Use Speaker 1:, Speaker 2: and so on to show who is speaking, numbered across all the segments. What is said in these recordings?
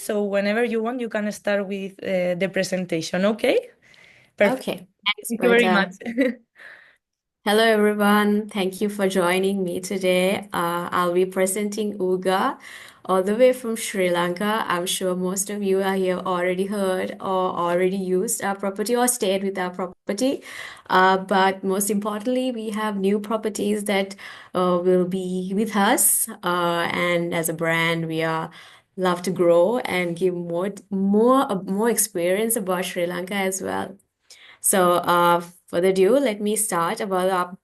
Speaker 1: So whenever you want, you can start with the presentation, okay? Perfect.
Speaker 2: Okay, thanks,
Speaker 1: Thank you very much.
Speaker 2: Greta. Hello, everyone. Thank you for joining me today. I'll be presenting Uga all the way from Sri Lanka. I'm sure most of you are here already heard or already used our property or stayed with our property. But most importantly, we have new properties that will be with us. And as a brand, we are love to grow and give more experience about Sri Lanka as well. So, further ado, let me start about our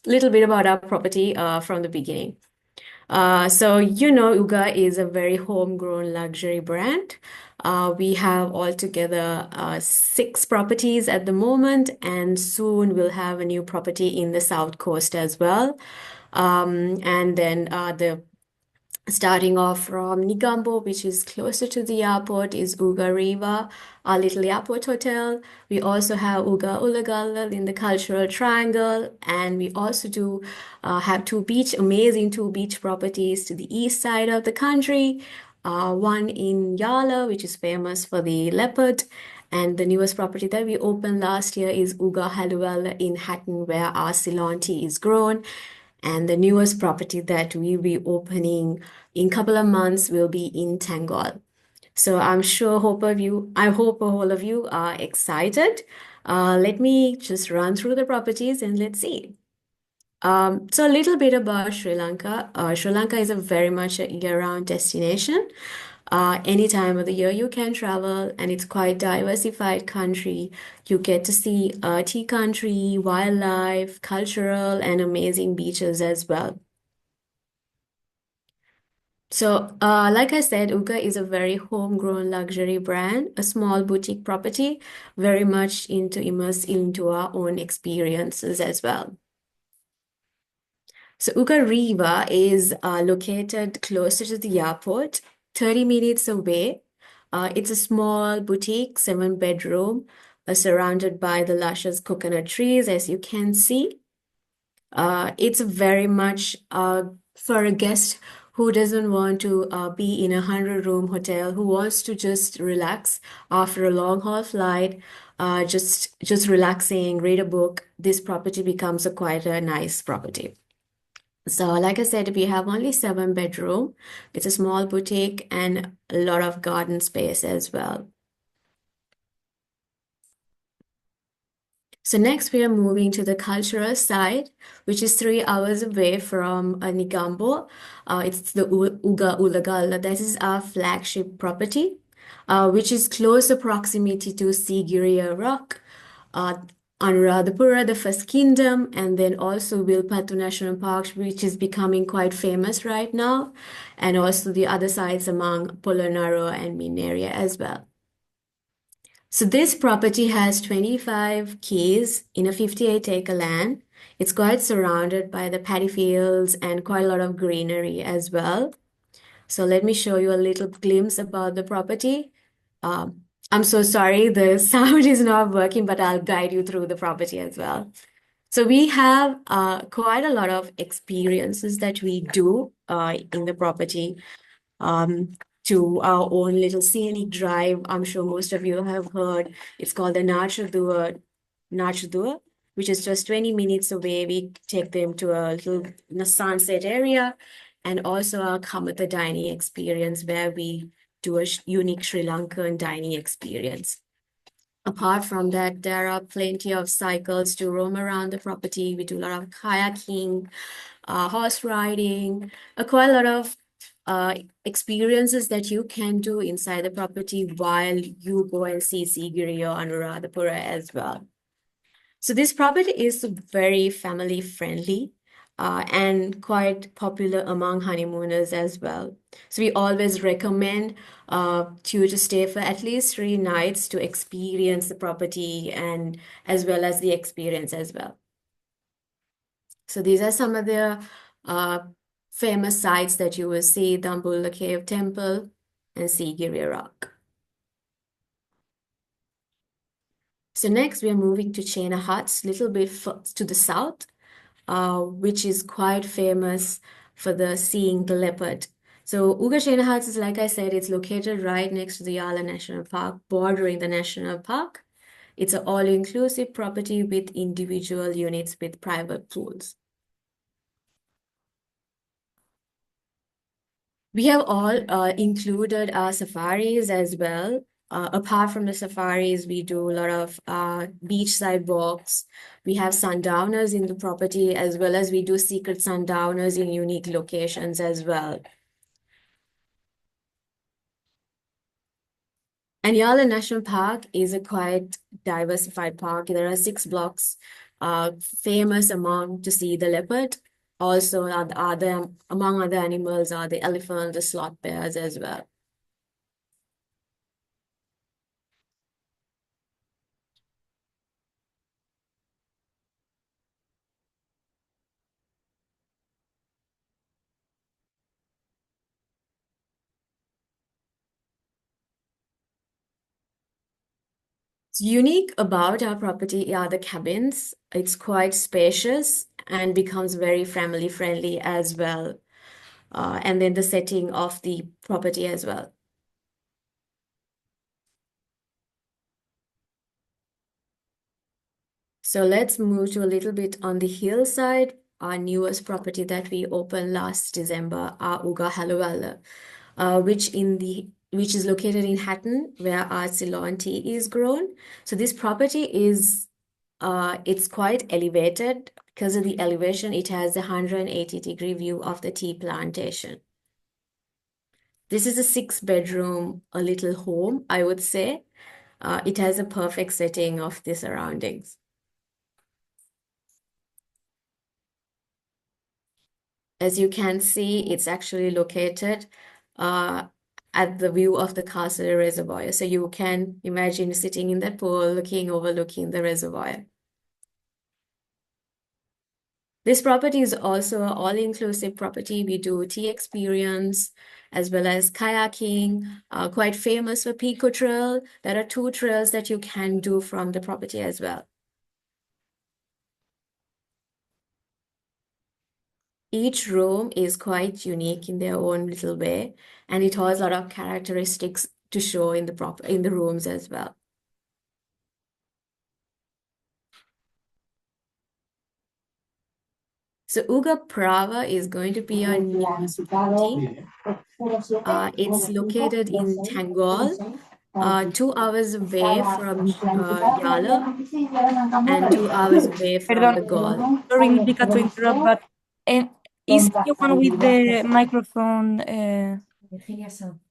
Speaker 2: little bit about our property from the beginning. Uga is a very homegrown luxury brand. We have altogether six properties at the moment, and soon we'll have a new property in the South Coast as well. And then the Starting off from Nigambo, which is closer to the airport, is Uga Riva, our little airport hotel. We also have Uga Halloowella in the Cultural Triangle, and we also do have amazing two beach properties to the east side of the country. One in Yala, which is famous for the leopard, and the newest property that we opened last year is Uga Halloowella in Hatton, where our Ceylon tea is grown. And the newest property that we'll be opening in a couple of months will be in Tangol. So I hope all of you are excited. Let me just run through the properties and let's see. So a little bit about Sri Lanka. Sri Lanka is a very much a year-round destination. Any time of the year you can travel, and it's quite diversified country. You get to see tea country, wildlife, cultural, and amazing beaches as well. So, like I said, Uga is a very homegrown luxury brand, a small boutique property, very much immerse into our own experiences as well. So Uga Riva is located closer to the airport, 30 minutes away. It's a small boutique, 7 bedroom, surrounded by the luscious coconut trees, as you can see. It's very much for a guest who doesn't want to be in a 100-room hotel, who wants to just relax after a long haul flight, just relaxing, read a book. This property becomes quite a nice property. So, like I said, we have only 7 bedroom. It's a small boutique and a lot of garden space as well. So next we are moving to the cultural side, which is 3 hours away from Nigambo. It's the Uga Halloowella. This is our flagship property, which is close proximity to Sigiriya Rock, uh, Anuradhapura, the First Kingdom, and then also Wilpattu National Park, which is becoming quite famous right now, and also the other sites among Polonnaruwa and Mineria as well. So this property has 25 keys in a 58-acre land. It's quite surrounded by the paddy fields and quite a lot of greenery as well. So let me show you a little glimpse about the property. I'm so sorry, the sound is not working, but I'll guide you through the property as well. So we have quite a lot of experiences that we do in the property to our own little scenic drive. I'm sure most of you have heard. It's called the Nachadua, which is just 20 minutes away. We take them to a little sunset area, and also our Kamatha dining experience where we do a unique Sri Lankan dining experience. Apart from that, there are plenty of cycles to roam around the property. We do a lot of kayaking, horse riding, quite a lot of experiences that you can do inside the property while you go and see Sigiri or Anuradhapura as well. So this property is very family friendly and quite popular among honeymooners as well. So we always recommend you to stay for at least 3 nights to experience the property and as well as the experience as well. So these are some of the famous sites that you will see: Dambulla Cave Temple and Sigiri Rock. So next we are moving to Chena Huts, a little bit to the south, which is quite famous for the seeing the leopard. So Uga is, like I said, it's located right next to the Yala National Park, bordering the national park. It's an all-inclusive property with individual units with private pools. We have all included our safaris as well. Apart from the safaris, we do a lot of beachside walks. We have sundowners in the property, as well as we do secret sundowners in unique locations as well. And Yala National Park is a quite diversified park. There are 6 blocks, famous among to see the leopard. Also, among other animals are the elephant, the sloth bears as well. What's unique about our property are the cabins. It's quite spacious and becomes very family friendly as well. And then the setting of the property as well. So let's move to a little bit on the hillside. Our newest property that we opened last December, our Uga Halloowella, which is located in Hatton, where our Ceylon tea is grown. So this property is it's quite elevated. Because of the elevation, it has a 180-degree view of the tea plantation. This is a 6-bedroom, a little home, I would say. It has a perfect setting of the surroundings. As you can see, it's actually located at the view of the castle reservoir. So you can imagine sitting in that pool, overlooking the reservoir. This property is also an all-inclusive property. We do tea experience as well as kayaking, quite famous for Pico Trail. There are 2 trails that you can do from the property as well. Each room is quite unique in their own little way, and it has a lot of characteristics to show in the rooms as well. So Uga Prava is going to be our newest property. It's located in Tangol, 2 hours away from Yala and 2 hours away from
Speaker 1: Perdón,
Speaker 2: the Gaul.
Speaker 1: sorry, Nilika, to interrupt, but eh, is anyone with the microphone?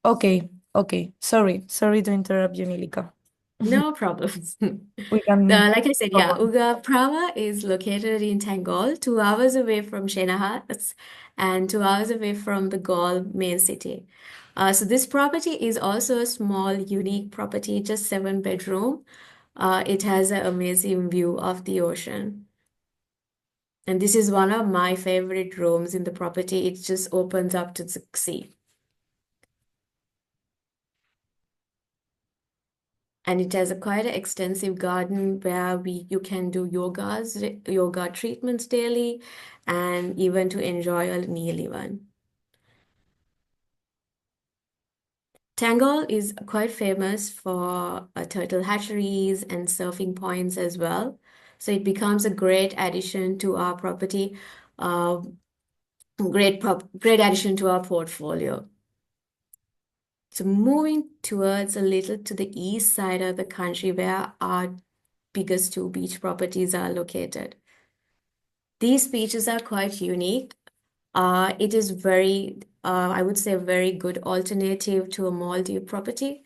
Speaker 1: Okay, okay. Sorry to interrupt you, Nilika.
Speaker 2: No problems.
Speaker 1: We can
Speaker 2: Like I said,
Speaker 1: go
Speaker 2: yeah,
Speaker 1: on.
Speaker 2: Uga Prava is located in Tangol, 2 hours away from Shenahat and 2 hours away from the Gaul main city. So this property is also a small, unique property, just 7-bedroom. It has an amazing view of the ocean. And this is one of my favorite rooms in the property. It just opens up to the sea. And it has a quite an extensive garden where you can do yoga treatments daily, and even to enjoy a meal even. Tangol is quite famous for turtle hatcheries and surfing points as well. So it becomes a great addition to our property, uh, great addition to our portfolio. So moving towards a little to the east side of the country where our biggest 2 beach properties are located. These beaches are quite unique. It is I would say, a very good alternative to a Maldive property.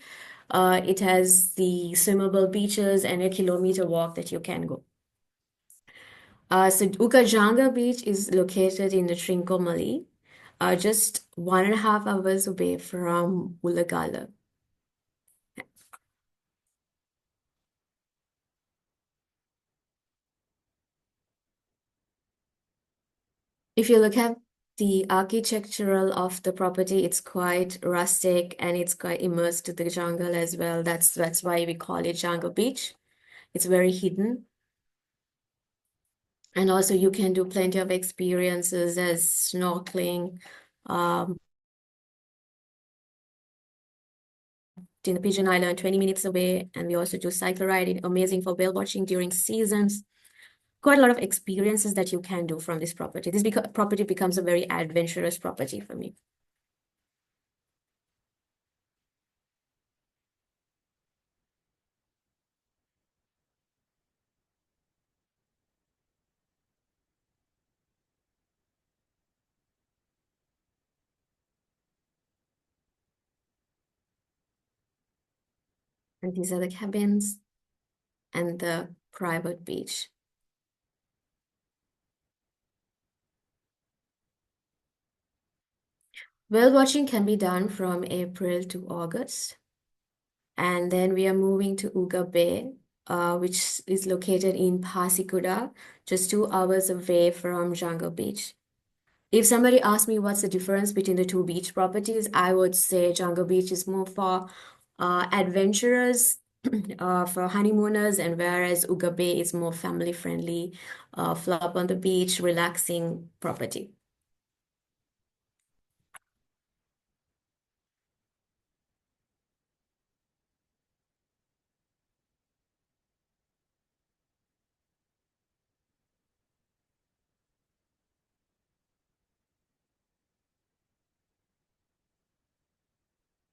Speaker 2: It has the swimmable beaches and a kilometer walk that you can go. So Ukajanga Beach is located in the Trincomalee, just 1.5 hours away from Ulagala. If you look at the architectural of the property, it's quite rustic and it's quite immersed to the jungle as well. That's why we call it Jungle Beach. It's very hidden. And also you can do plenty of experiences as snorkeling, in the Pigeon Island, 20 minutes away. And we also do cycle riding, amazing for whale watching during seasons. Quite a lot of experiences that you can do from this property. This property becomes a very adventurous property for me. And these are the cabins and the private beach. Whale watching can be done from April to August. And then we are moving to Uga Bay, which is located in Pasikuda, just 2 hours away from Jungle Beach. If somebody asks me what's the difference between the two beach properties, I would say Jungle Beach is more for adventurers, for honeymooners, and whereas Uga Bay is more family friendly, flop on the beach, relaxing property.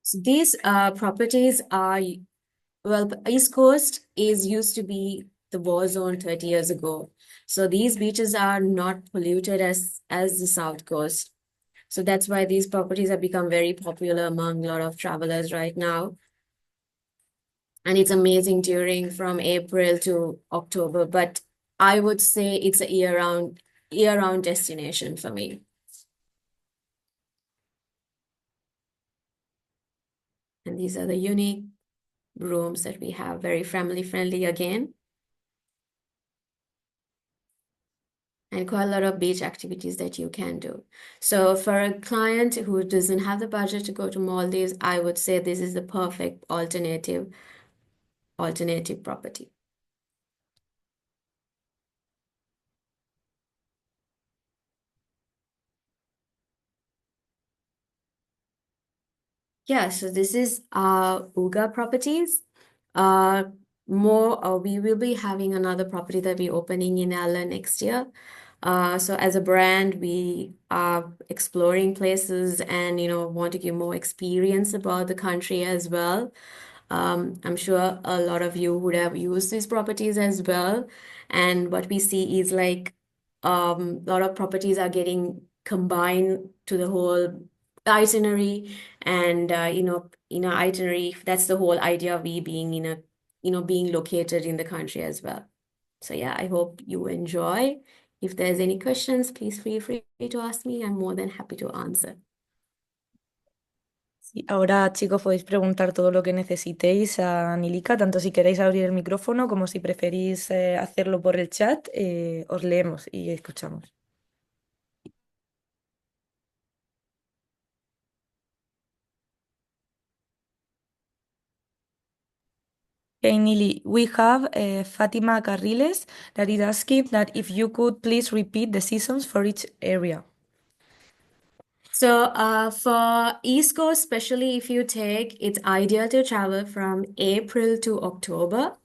Speaker 2: So these properties are, well, East Coast is used to be the war zone 30 years ago. So these beaches are not polluted as the South Coast. So that's why these properties have become very popular among a lot of travelers right now. And it's amazing during from April to October, but I would say it's a year-round destination for me. And these are the unique rooms that we have, very family friendly again. And quite a lot of beach activities that you can do. So for a client who doesn't have the budget to go to Maldives, I would say this is the perfect alternative property. Yeah, so this is Uga properties. Uh, we will be having another property that we're opening in LA next year. So as a brand, we are exploring places and want to give more experience about the country as well. I'm sure a lot of you would have used these properties as well. And what we see is like a lot of properties are getting combined to the whole itinerary. And in our itinerary, that's the whole idea of we being in a being located in the country as well. So yeah, I hope you enjoy. If there's any questions, please feel free to ask me. I'm more than happy to answer.
Speaker 1: Sí, ahora, chicos, podéis preguntar todo lo que necesitéis a Nilika, tanto si queréis abrir el micrófono como si preferís hacerlo por el chat, os leemos y escuchamos. Okay, Nili, we have Fatima Carriles that is asking that if you could please repeat the seasons for each area.
Speaker 2: So for East Coast, especially if you take, it's ideal to travel from April to October.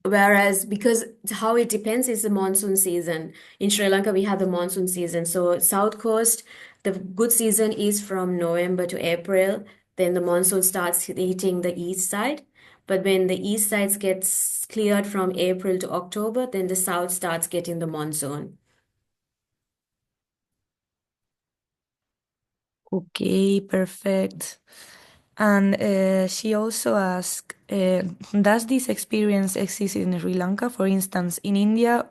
Speaker 2: Whereas, because how it depends is the monsoon season. In Sri Lanka, we have the monsoon season. So South Coast, the good season is from November to April. Then the monsoon starts hitting the east side. But when the east side gets cleared from April to October, then the south starts getting the monsoon.
Speaker 1: Okay, perfect. And she also asked, does this experience exist in Sri Lanka? For instance, in India,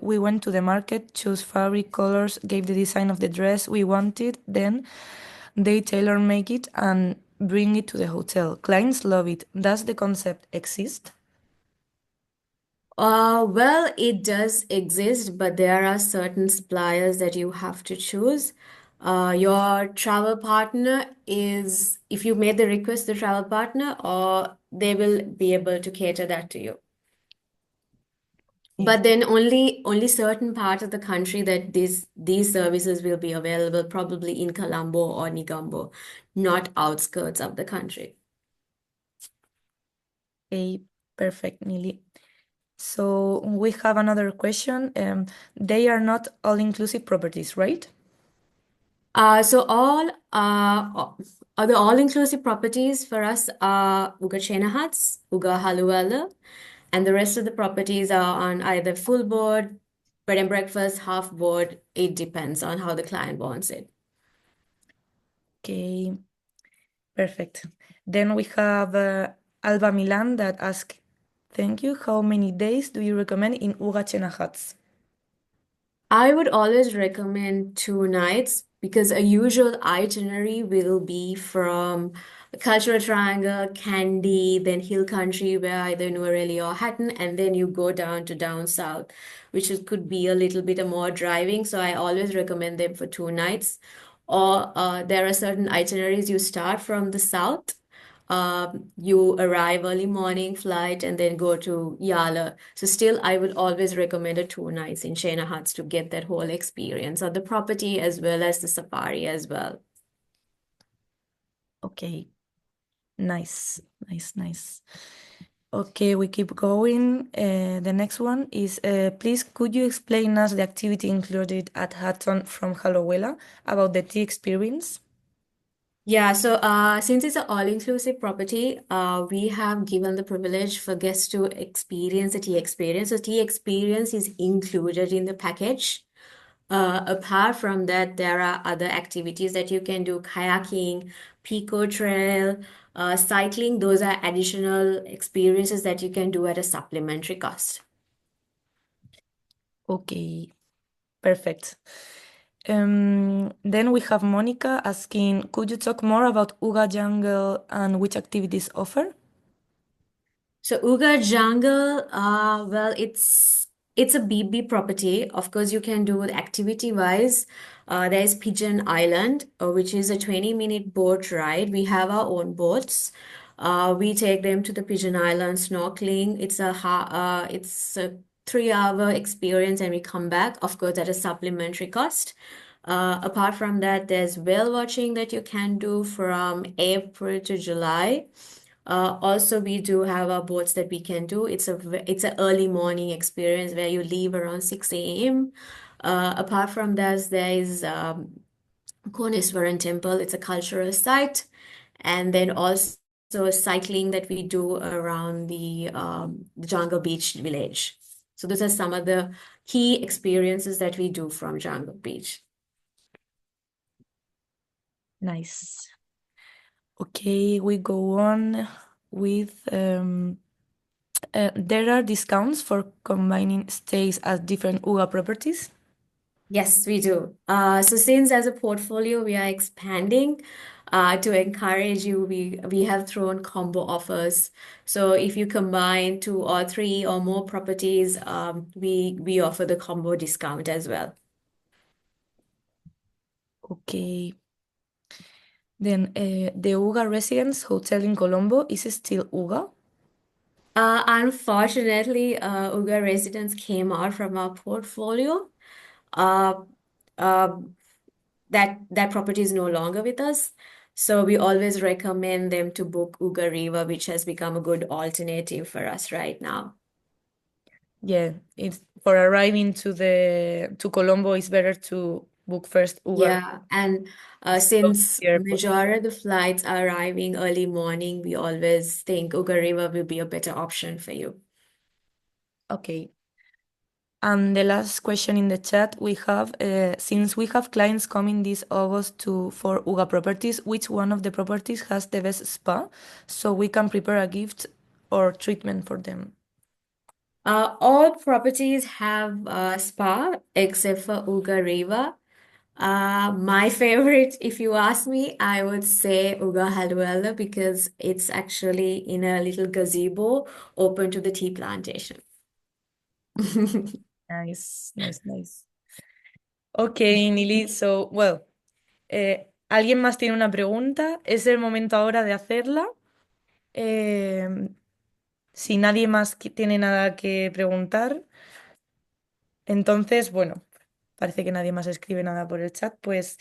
Speaker 1: we went to the market, chose fabric, colors, gave the design of the dress we wanted, then they tailor make it and bring it to the hotel. Clients love it. Does the concept exist?
Speaker 2: Well, it does exist, but there are certain suppliers that you have to choose. Your travel partner is, if you made the request, the travel partner, or they will be able to cater that to you.
Speaker 1: Sí.
Speaker 2: But then only certain parts of the country that these services will be available, probably in Colombo or Negombo, not outskirts of the country.
Speaker 1: Okay, perfect, Nili. So we have another question. They are not all-inclusive properties, right?
Speaker 2: So the all-inclusive properties for us are Uga Huts, Uga Halloowella, and the rest of the properties are on either full board, bed and breakfast, half board. It depends on how the client wants it.
Speaker 1: Okay, perfect. Then we have Alba Milan that asks, thank you. How many days do you recommend in Uga Huts?
Speaker 2: I would always recommend 2 nights because a usual itinerary will be from Cultural Triangle, Kandy, then Hill Country, where either Nuareli or Hatton, and then you go down south, could be a little bit more driving. So I always recommend them for 2 nights. Or there are certain itineraries you start from the south. You arrive early morning flight and then go to Yala. So still, I would always recommend a 2 nights in Shena Huts to get that whole experience of the property as well as the safari as well.
Speaker 1: Okay, nice, nice, nice. Okay, we keep going. The next one is, please could you explain us the activity included at Hudson from Halloowella about the tea experience?
Speaker 2: Yeah, so since it's an all-inclusive property, we have given the privilege for guests to experience the tea experience. So tea experience is included in the package. Apart from that, there are other activities that you can do, kayaking, Pico Trail, cycling. Those are additional experiences that you can do at a supplementary cost.
Speaker 1: Okay, perfect. Then we have Monica asking, could you talk more about Uga Jungle and which activities offer?
Speaker 2: So Uga Jungle, well, it's a BB property. Of course, you can do activity wise. There's Pigeon Island, which is a 20-minute boat ride. We have our own boats. We take them to the Pigeon Island snorkeling. It's a 3 hour experience, and we come back, of course, at a supplementary cost. Apart from that, there's whale watching that you can do from April to July. Also, we do have our boats that we can do. It's an early morning experience where you leave around 6 a.m. Apart from that, there is Koneswaran Temple. It's a cultural site, and then also cycling that we do around the Jungle Beach village. So those are some of the key experiences that we do from Jungle Beach.
Speaker 1: Nice. Okay, we go on with there are discounts for combining stays at different UGA properties.
Speaker 2: Yes, we do. So since as a portfolio we are expanding, to encourage you, we have thrown combo offers. So if you combine 2 or 3 or more properties, we offer the combo discount as well.
Speaker 1: Okay. Then the UGA Residence Hotel in Colombo is still UGA.
Speaker 2: Unfortunately, Uga residents came out from our portfolio. Uh, uh, that property is no longer with us. So we always recommend them to book Uga Riva, which has become a good alternative for us right now.
Speaker 1: Yeah, it's for arriving to Colombo, it's better to book first UGA
Speaker 2: Yeah, and
Speaker 1: close to
Speaker 2: since
Speaker 1: the airport.
Speaker 2: majority of the flights are arriving early morning, we always think Uga Riva will be a better option for you.
Speaker 1: Okay. And the last question in the chat we have, since we have clients coming this August for UGA properties, which one of the properties has the best spa so we can prepare a gift or treatment for them?
Speaker 2: All properties have a spa except for Uga Riva. My favorite, if you ask me, I would say Uga Halloowella because it's actually in a little gazebo open to the tea plantation.
Speaker 1: Nice, nice, nice. Ok, Nili, so, well, ¿alguien más tiene una pregunta? Es el momento ahora de hacerla. Eh, si nadie más tiene nada que preguntar, Entonces, bueno, parece que nadie más escribe nada por el chat. Pues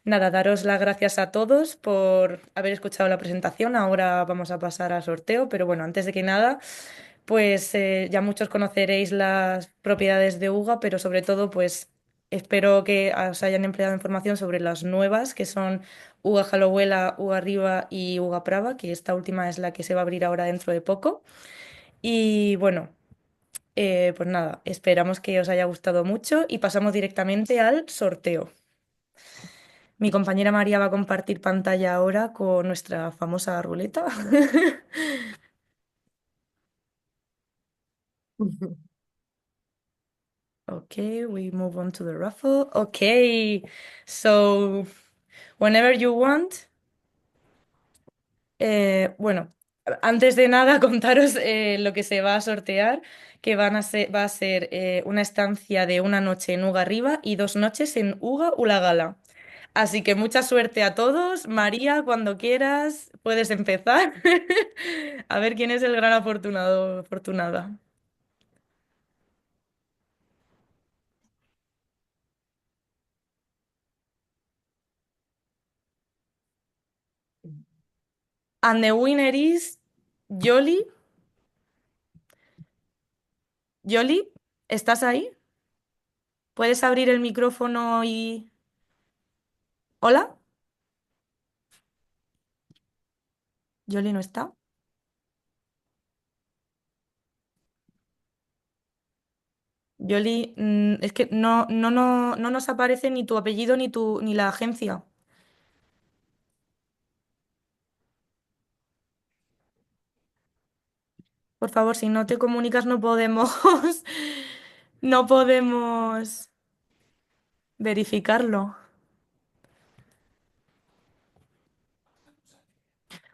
Speaker 1: nada, daros las gracias a todos por haber escuchado la presentación. Ahora vamos a pasar al sorteo, pero bueno, antes de que nada, pues ya muchos conoceréis las propiedades de Uga, pero sobre todo, pues espero que os hayan empleado información sobre las nuevas, que son Uga Halloowella, Uga Riva y Uga Prava, que esta última es la que se va a abrir ahora dentro de poco. Y bueno. Pues nada, esperamos que os haya gustado mucho y pasamos directamente al sorteo. Mi compañera María va a compartir pantalla ahora con nuestra famosa ruleta. Okay, we move on to the raffle. Okay, so whenever you want. Bueno, antes de nada contaros lo que se va a sortear, que va a ser una estancia de una noche en Uga Riva y 2 noches en Uga Ulagala. Así que mucha suerte a todos. María, cuando quieras, puedes empezar. A ver quién es el gran afortunado, afortunada. And the winner is Yoli. Yoli, ¿estás ahí? ¿Puedes abrir el micrófono y... ¿Hola? Yoli no está. Yoli, es que no nos aparece ni tu apellido ni la agencia. Por favor, si no te comunicas no podemos, no podemos verificarlo.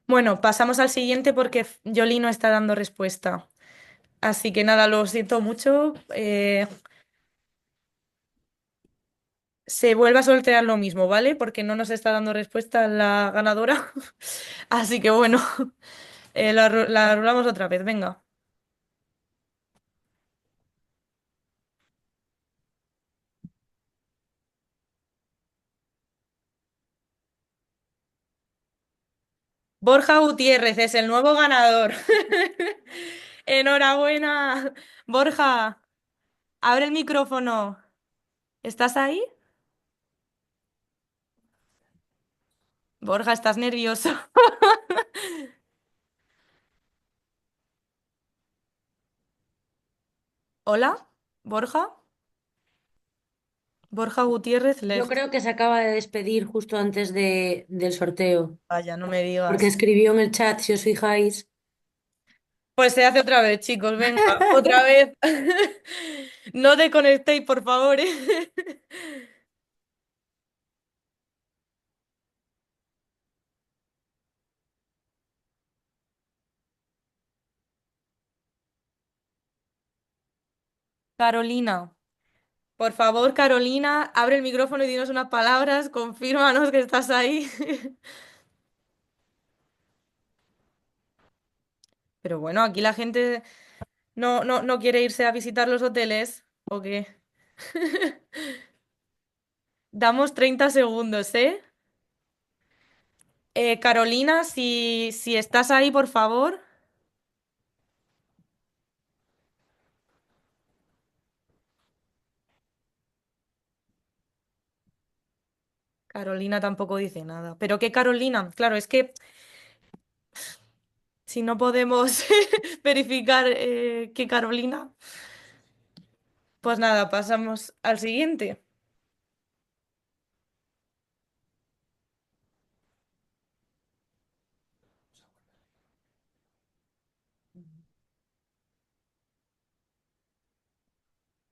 Speaker 1: Bueno, pasamos al siguiente porque Yoli no está dando respuesta. Así que nada, lo siento mucho. Se vuelve a sortear lo mismo, ¿vale? Porque no nos está dando respuesta la ganadora. Así que bueno, la rolamos otra vez, venga. Borja Gutiérrez es el nuevo ganador. Enhorabuena. Borja, abre el micrófono. ¿Estás ahí? Borja, ¿estás nervioso? ¿Hola? ¿Borja? Borja Gutiérrez
Speaker 3: Yo
Speaker 1: left.
Speaker 3: creo que se acaba de despedir justo antes del sorteo,
Speaker 1: Vaya, no me
Speaker 3: porque
Speaker 1: digas.
Speaker 3: escribió en el chat, si os fijáis.
Speaker 1: Pues se hace otra vez, chicos. Venga, otra vez. No desconectéis, por favor, ¿eh? Carolina. Por favor, Carolina, abre el micrófono y dinos unas palabras. Confírmanos que estás ahí. Pero bueno, aquí la gente no quiere irse a visitar los hoteles. ¿O qué? Damos 30 segundos, ¿eh? Carolina, si estás ahí, por favor. Carolina tampoco dice nada. ¿Pero qué Carolina? Claro, es que si no podemos verificar qué Carolina, pues nada, pasamos al siguiente.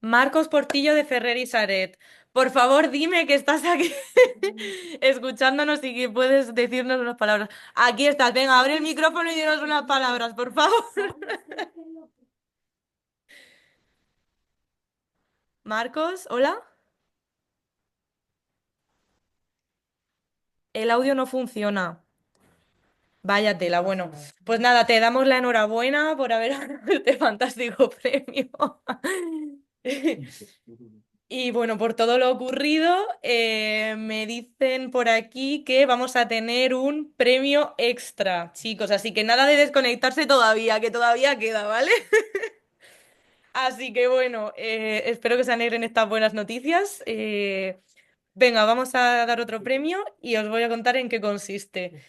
Speaker 1: Marcos Portillo de Ferrer y Saret. Por favor, dime que estás aquí escuchándonos y que puedes decirnos unas palabras. Aquí estás, venga, abre el micrófono y dinos unas palabras, por favor. Marcos, hola. El audio no funciona. Vaya tela, bueno. Pues nada, te damos la enhorabuena por haber ganado este fantástico premio. Y bueno, por todo lo ocurrido, me dicen por aquí que vamos a tener un premio extra, chicos. Así que nada de desconectarse todavía, que todavía queda, ¿vale? Así que bueno, espero que se alegren estas buenas noticias. Venga, vamos a dar otro premio y os voy a contar en qué consiste.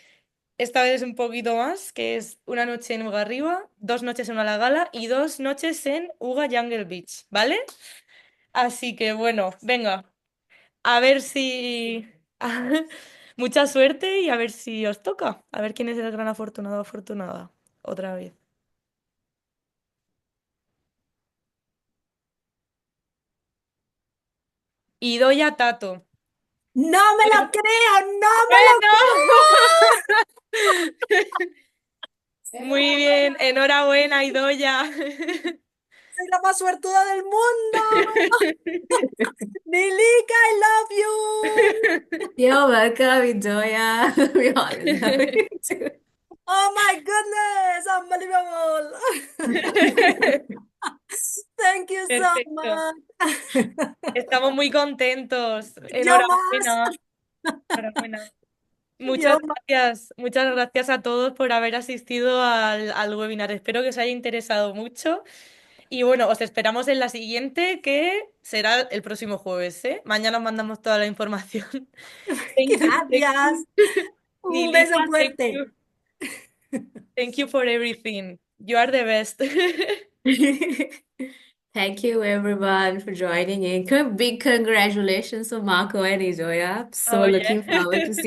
Speaker 1: Esta vez es un poquito más, que es una noche en Uga Riva, 2 noches en la gala y 2 noches en Uga Jungle Beach, ¿vale? Así que bueno, venga, a ver si... Mucha suerte y a ver si os toca. A ver quién es el gran afortunado o afortunada. Otra vez. Y doy a Tato.
Speaker 4: No me lo creo, no me lo
Speaker 1: ¡Bueno! Muy bien, enhorabuena, Idoya.
Speaker 4: soy la más suertuda del mundo. Nilika, I love you.
Speaker 2: You're welcome, Joya. We always love it too.
Speaker 4: Oh my goodness, unbelievable. Thank you so
Speaker 1: Perfecto.
Speaker 4: much.
Speaker 1: Estamos muy contentos.
Speaker 4: Yo más,
Speaker 1: Enhorabuena. Enhorabuena.
Speaker 4: yo más.
Speaker 1: Muchas gracias a todos por haber asistido al webinar. Espero que os haya interesado mucho. Y bueno, os esperamos en la siguiente, que será el próximo jueves, ¿eh? Mañana os mandamos toda la información. Thank you, thank
Speaker 4: Gracias.
Speaker 1: you.
Speaker 4: Un beso
Speaker 1: Nilika, thank
Speaker 4: fuerte.
Speaker 1: you. Thank you for everything. You are the best.
Speaker 2: Thank you, everyone, for joining in. Big congratulations to Marco and Joya. So
Speaker 1: Oh,
Speaker 2: looking
Speaker 1: yeah.
Speaker 2: forward to see